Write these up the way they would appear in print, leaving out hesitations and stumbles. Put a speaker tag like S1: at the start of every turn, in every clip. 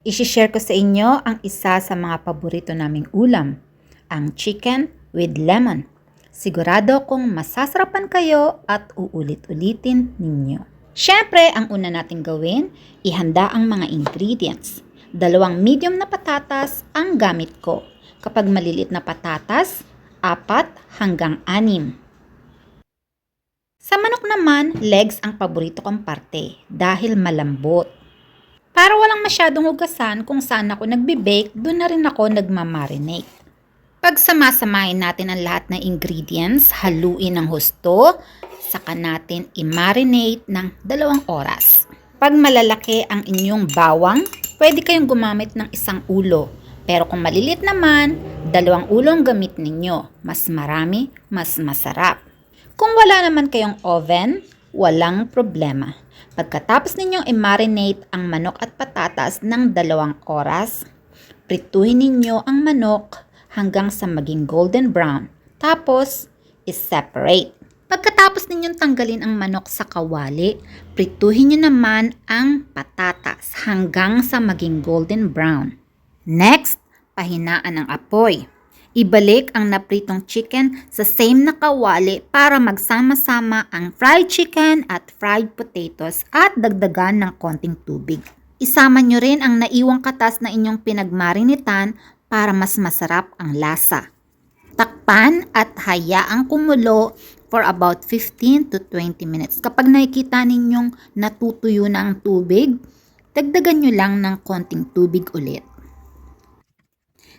S1: I-share ko sa inyo ang isa sa mga paborito naming ulam, ang chicken with lemon. Sigurado kong masasarapan kayo at uulit-ulitin ninyo. Siyempre, ang una nating gawin, ihanda ang mga ingredients. 2 medium na patatas ang gamit ko. Kapag malilit na patatas, 4 hanggang 6. Sa manok naman, legs ang paborito kong parte dahil malambot. Para walang masyadong hugasan kung saan ako nagbe-bake, doon na rin ako nagmamarinate. Pag samasamahin natin ang lahat ng ingredients, haluin ng husto, saka natin i-marinate ng 2 oras. Pag malalaki ang inyong bawang, pwede kayong gumamit ng 1 ulo. Pero kung malilit naman, 2 ulo ang gamit ninyo. Mas marami, mas masarap. Kung wala naman kayong oven, walang problema. Pagkatapos ninyong i-marinate ang manok at patatas ng 2 oras, prituhin ninyo ang manok hanggang sa maging golden brown. Tapos, i-separate. Pagkatapos ninyong tanggalin ang manok sa kawali, prituhin nyo naman ang patatas hanggang sa maging golden brown. Next, pahinaan ang apoy. Ibalik ang napritong chicken sa same na kawali para magsama-sama ang fried chicken at fried potatoes at dagdagan ng konting tubig. Isama nyo rin ang naiwang katas na inyong pinagmarinitan para mas masarap ang lasa. Takpan at hayaang kumulo for about 15 to 20 minutes. Kapag nakikita ninyong natutuyo na ang tubig, dagdagan nyo lang ng konting tubig ulit.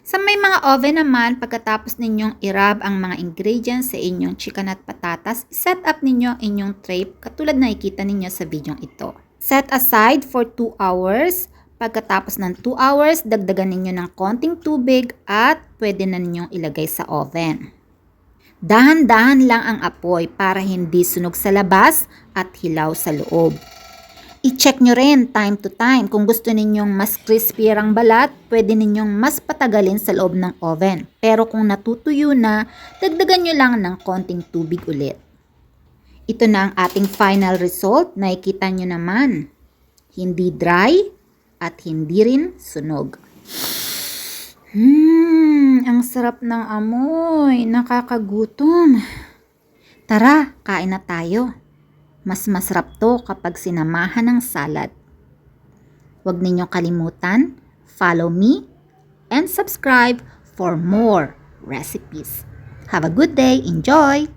S1: Sa may mga oven naman, pagkatapos ninyong i-rub ang mga ingredients sa inyong chicken at patatas, set up ninyo ang inyong tray katulad na nakikita ninyo sa video ito. Set aside for 2 hours. Pagkatapos ng 2 hours, dagdagan ninyo ng konting tubig at pwede na ninyong ilagay sa oven. Dahan-dahan lang ang apoy para hindi sunog sa labas at hilaw sa loob. I-check nyo rin time to time. Kung gusto ninyong mas crispy ang balat, pwede ninyong mas patagalin sa loob ng oven. Pero kung natutuyo na, dagdagan nyo lang ng konting tubig ulit. Ito na ang ating final result. Nakikita nyo naman. Hindi dry at hindi rin sunog. Ang sarap ng amoy. Nakakagutom. Tara, kain na tayo. Mas masarap to kapag sinamahan ng salad. Huwag ninyong kalimutan, follow me, and subscribe for more recipes. Have a good day. Enjoy!